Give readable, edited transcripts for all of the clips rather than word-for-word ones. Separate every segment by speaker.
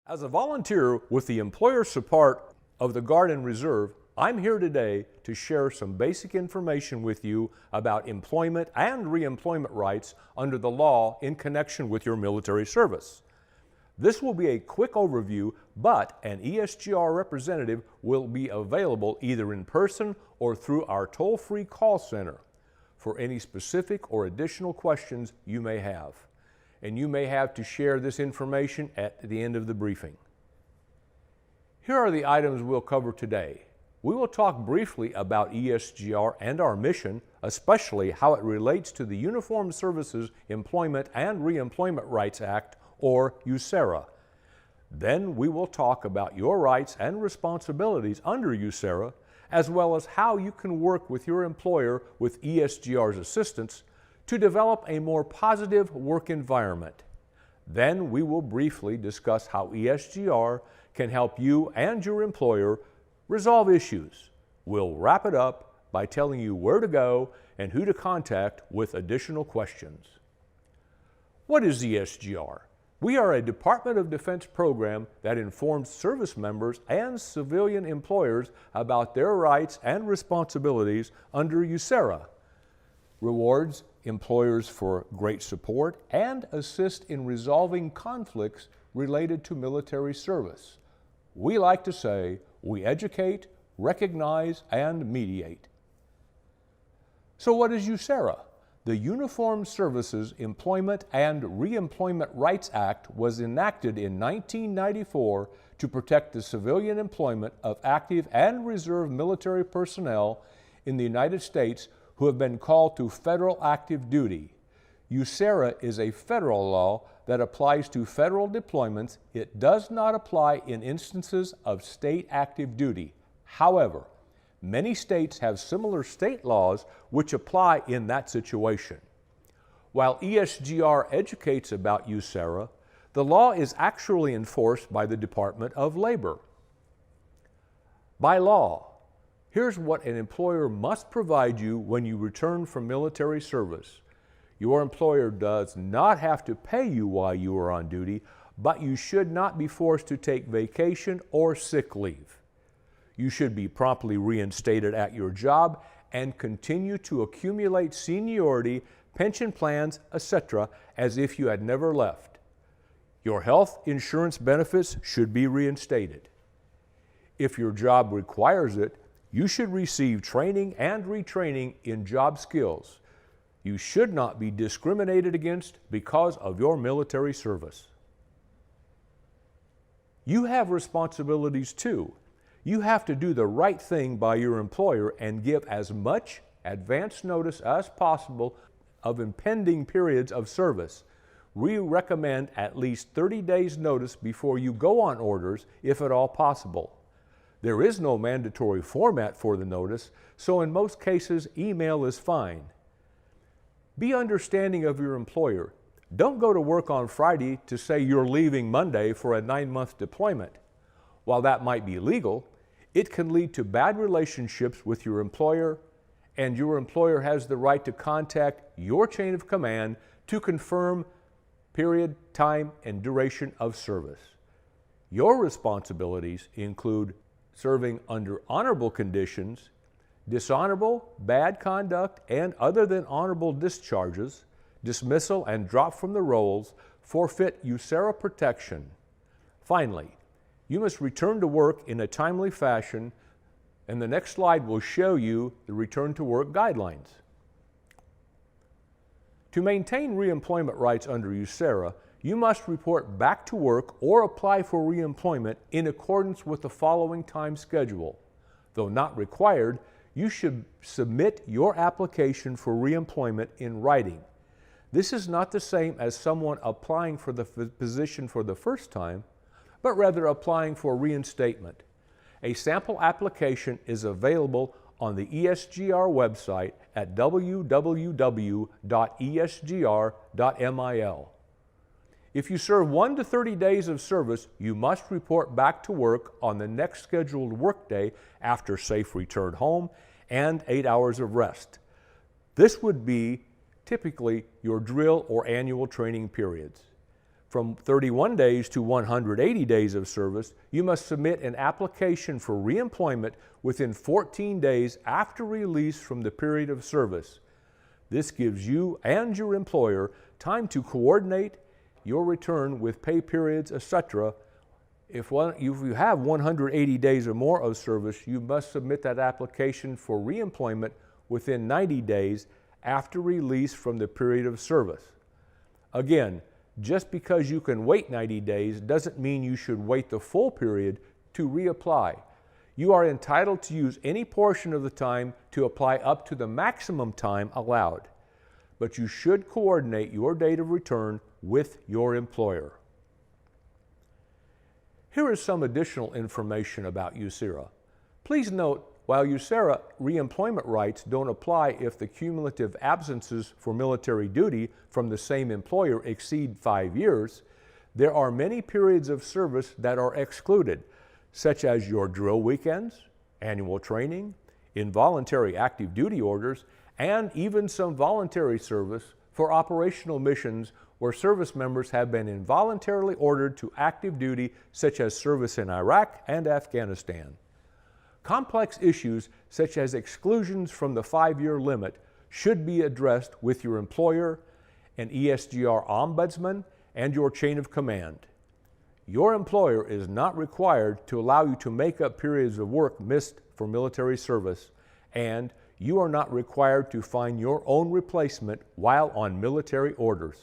Speaker 1: As a volunteer with the employer support of the Guard and Reserve, I'm here today to share some basic information with you about employment and reemployment rights under the law in connection with your military service. This will be a quick overview, but an ESGR representative will be available either in person or through our toll-free call center for any specific or additional questions you may have. And you may have to share this information at the end of the briefing. Here are the items we'll cover today. We will talk briefly about ESGR and our mission, especially how it relates to the Uniformed Services Employment and Reemployment Rights Act, or USERRA. Then we will talk about your rights and responsibilities under USERRA, as well as how you can work with your employer with ESGR's assistance to develop a more positive work environment. Then we will briefly discuss how ESGR can help you and your employer resolve issues. We'll wrap it up by telling you where to go and who to contact with additional questions. What is ESGR? We are a Department of Defense program that informs service members and civilian employers about their rights and responsibilities under USERRA, rewards employers for great support, and assist in resolving conflicts related to military service. We like to say, we educate, recognize, and mediate. So what is USERRA? The Uniformed Services Employment and Reemployment Rights Act was enacted in 1994 to protect the civilian employment of active and reserve military personnel in the United States who have been called to federal active duty. USERRA is a federal law that applies to federal deployments. It does not apply in instances of state active duty. However, many states have similar state laws which apply in that situation. While ESGR educates about USERRA, the law is actually enforced by the Department of Labor. By law, here's what an employer must provide you when you return from military service. Your employer does not have to pay you while you are on duty, but you should not be forced to take vacation or sick leave. You should be promptly reinstated at your job and continue to accumulate seniority, pension plans, etc. as if you had never left. Your health insurance benefits should be reinstated. If your job requires it, you should receive training and retraining in job skills. You should not be discriminated against because of your military service. You have responsibilities too. You have to do the right thing by your employer and give as much advance notice as possible of impending periods of service. We recommend at least 30 days notice before you go on orders, if at all possible. There is no mandatory format for the notice, so in most cases, email is fine. Be understanding of your employer. Don't go to work on Friday to say you're leaving Monday for a 9-month deployment. While that might be legal, it can lead to bad relationships with your employer, and your employer has the right to contact your chain of command to confirm period, time, and duration of service. Your responsibilities include serving under honorable conditions, dishonorable, bad conduct, and other than honorable discharges, dismissal and drop from the rolls, forfeit USERRA protection. Finally, you must return to work in a timely fashion, and the next slide will show you the return to work guidelines. To maintain reemployment rights under USERRA, you must report back to work or apply for reemployment in accordance with the following time schedule. Though not required, you should submit your application for reemployment in writing. This is not the same as someone applying for the position for the first time, but rather applying for reinstatement. A sample application is available on the ESGR website at www.esgr.mil. If you serve 1 to 30 days of service, you must report back to work on the next scheduled workday after safe return home and 8 hours of rest. This would be typically your drill or annual training periods. From 31 days to 180 days of service, you must submit an application for reemployment within 14 days after release from the period of service. This gives you and your employer time to coordinate your return with pay periods, etc. If you have 180 days or more of service, you must submit that application for reemployment within 90 days after release from the period of service. Again, just because you can wait 90 days doesn't mean you should wait the full period to reapply. You are entitled to use any portion of the time to apply up to the maximum time allowed, but you should coordinate your date of return with your employer. Here is some additional information about USERRA. Please note, while USERRA reemployment rights don't apply if the cumulative absences for military duty from the same employer exceed 5 years, there are many periods of service that are excluded, such as your drill weekends, annual training, involuntary active duty orders, and even some voluntary service for operational missions where service members have been involuntarily ordered to active duty, such as service in Iraq and Afghanistan. Complex issues such as exclusions from the 5-year limit should be addressed with your employer, an ESGR ombudsman, and your chain of command. Your employer is not required to allow you to make up periods of work missed for military service, and you are not required to find your own replacement while on military orders.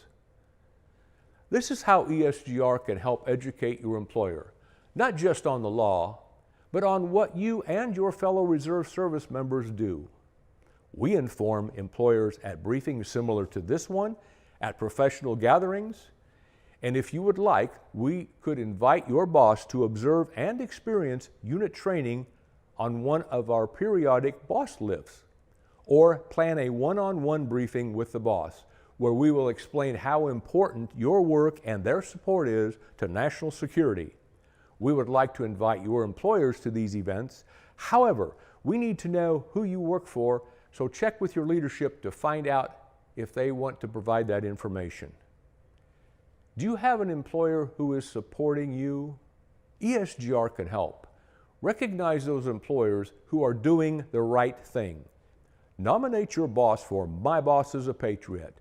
Speaker 1: This is how ESGR can help educate your employer, not just on the law, but on what you and your fellow reserve service members do. We inform employers at briefings similar to this one, at professional gatherings, and if you would like, we could invite your boss to observe and experience unit training on one of our periodic boss lifts, or plan a one-on-one briefing with the boss, where we will explain how important your work and their support is to national security. We would like to invite your employers to these events. However, we need to know who you work for, so check with your leadership to find out if they want to provide that information. Do you have an employer who is supporting you? ESGR can help. Recognize those employers who are doing the right thing. Nominate your boss for My Boss is a Patriot.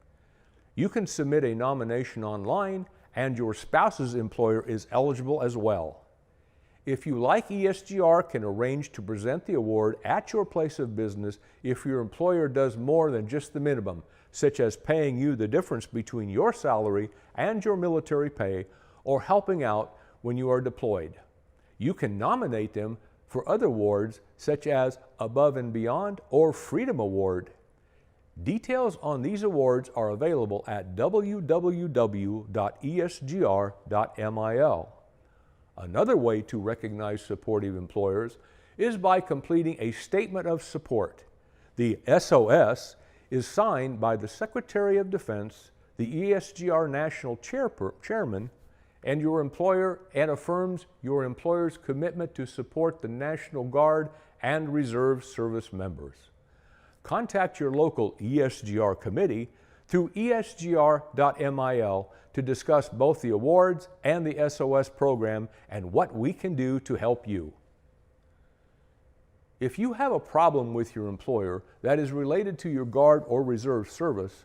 Speaker 1: You can submit a nomination online, and your spouse's employer is eligible as well. If you like ESGR, can arrange to present the award at your place of business if your employer does more than just the minimum, such as paying you the difference between your salary and your military pay, or helping out when you are deployed. You can nominate them for other awards such as Above and Beyond or Freedom Award. Details on these awards are available at www.esgr.mil. Another way to recognize supportive employers is by completing a Statement of Support. The SOS is signed by the Secretary of Defense, the ESGR National Chairman, and your employer, and affirms your employer's commitment to support the National Guard and Reserve service members. Contact your local ESGR committee through esgr.mil to discuss both the awards and the SOS program and what we can do to help you. If you have a problem with your employer that is related to your Guard or Reserve service,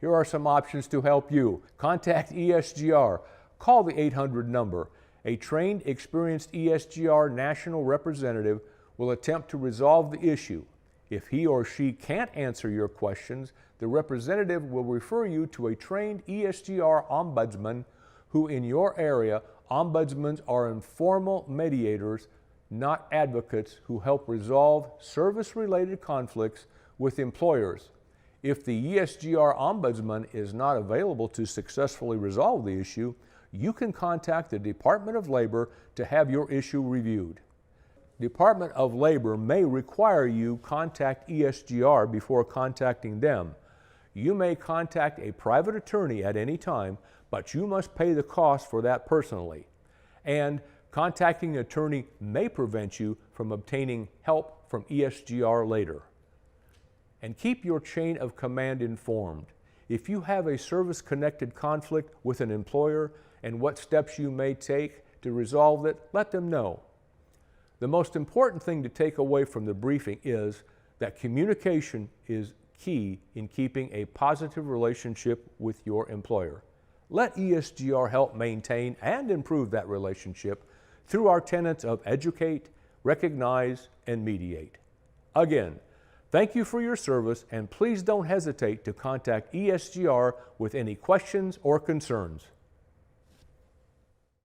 Speaker 1: here are some options to help you. Contact ESGR. Call the 800 number. A trained, experienced ESGR national representative will attempt to resolve the issue. If he or she can't answer your questions, the representative will refer you to a trained ESGR ombudsman who, in your area, ombudsmen are informal mediators, not advocates, who help resolve service-related conflicts with employers. If the ESGR ombudsman is not available to successfully resolve the issue, you can contact the Department of Labor to have your issue reviewed. Department of Labor may require you contact ESGR before contacting them. You may contact a private attorney at any time, but you must pay the cost for that personally. And contacting an attorney may prevent you from obtaining help from ESGR later. And keep your chain of command informed. if you have a service-connected conflict with an employer and what steps you may take to resolve it, let them know. The most important thing to take away from the briefing is that communication is key in keeping a positive relationship with your employer. Let ESGR help maintain and improve that relationship through our tenets of educate, recognize, and mediate. Again, thank you for your service, and please don't hesitate to contact ESGR with any questions or concerns.